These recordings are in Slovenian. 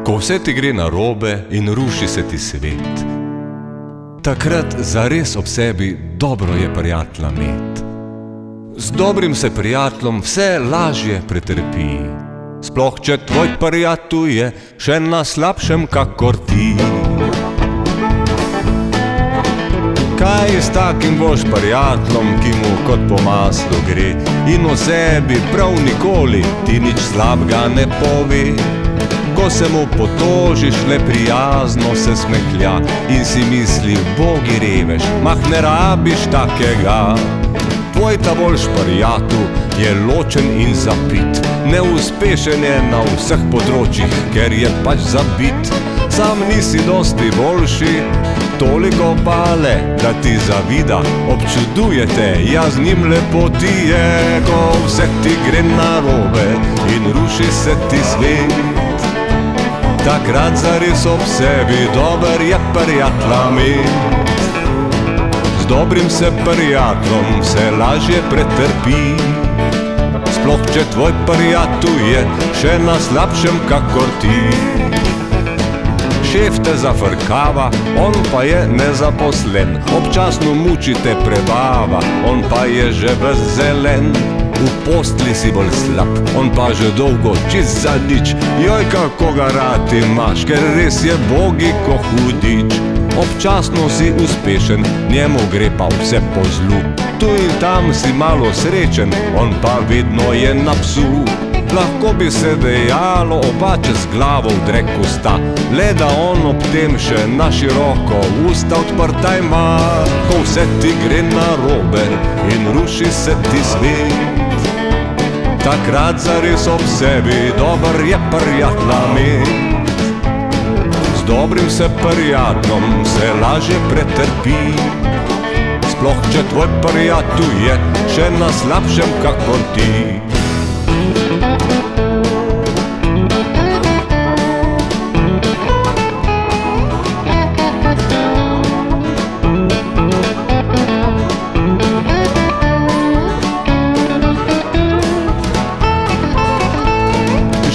Ko vse ti gre narobe in ruši se ti svet, takrat zares ob sebi dobro je prijatelja imet. Z dobrim se prijateljem vse lažje pretrpi, sploh če tvoj prijatelj je še na slabšem kakor ti. Kaj s takim boš prijateljem, ki mu kot po maslu gre in o sebi prav nikoli ti nič slabega ne pove? Ko se mu potožiš, le prijazno se smehlja in si misli, bogi revež, mah ne rabiš takega. Tvoj ta boljš prijatelj je ločen in zapit, neuspešen je na vseh področjih, ker je pač zabit. Sam nisi dosti boljši, toliko pa le, da ti zavida, občuduje te, ja z njim lepo ti je. Ko vse ti gre narobe in ruši se ti svet, takrat zares ob sebi dober je prijatelja imet. Z dobrim se prijateljem vse lažje pretrpi, sploh če tvoj prijatelj je še na slabšem kakor ti. Šef te zafrkava, on pa je nezaposlen, občasno muči te prebava, on pa je že ves zelen. V postli si bolj slab, on pa že dolgo čist za nič. Joj, kako ga rad imaš, ker res je bogi ko hudič. Občasno si uspešen, njemu gre pa vse po zlu. Tu in tam si malo srečen, on pa vedno je na psu. Lahko bi se dejalo, oba čez glavo v dreku sta, le da on ob tem še na široko usta odprta ima. Ko vse ti gre narobe in ruši se ti svet, takrat zares ob sebi dober je prijatelja imet. Z dobrim se prijateljem se lažje pretrpi, sploh če tvoj prijatelj je še na slabšem kakor ti.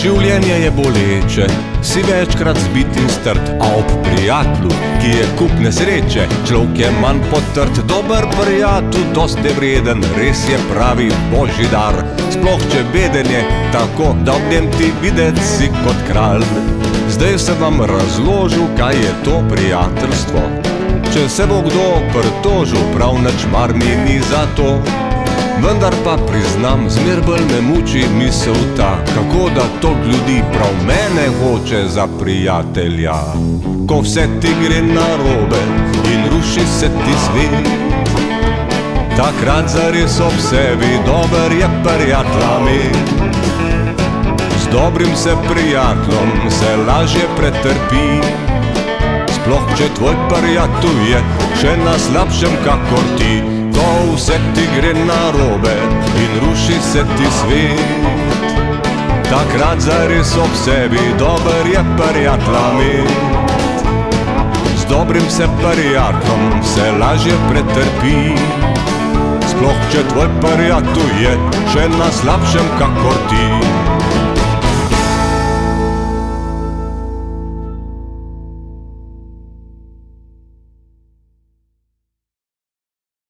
Življenje je boleče, si večkrat zbit in strt, a ob prijatelju, ki je kup nesreče, človek je manj potrt. Dober prijatelj, dosti vreden, res je pravi božji dar, sploh če beden je, tako da ob njem ti videti si kot kralj. Zdaj sem vam razložil, kaj je to prijateljstvo. Če se bo kdo pritožil, prav nič mar mi ni za to. Vendar pa priznam, zmer bolj me muči misel ta, kako da toliko ljudi prav mene hoče za prijatelja. Ko vse ti gre narobe in ruši se ti svet, takrat zares ob sebi dober je prijatelja imet. Z dobrim se prijateljem se lažje pretrpi, sploh če tvoj prijatelj je še na slabšem kakor ti. Ko vse ti gre narobe in ruši se ti svet, takrat zares ob sebi dober je prijatelja imet. Z dobrim se prijateljem se lažje pretrpi, sploh če tvoj prijatelj je še na slabšem kakor ti.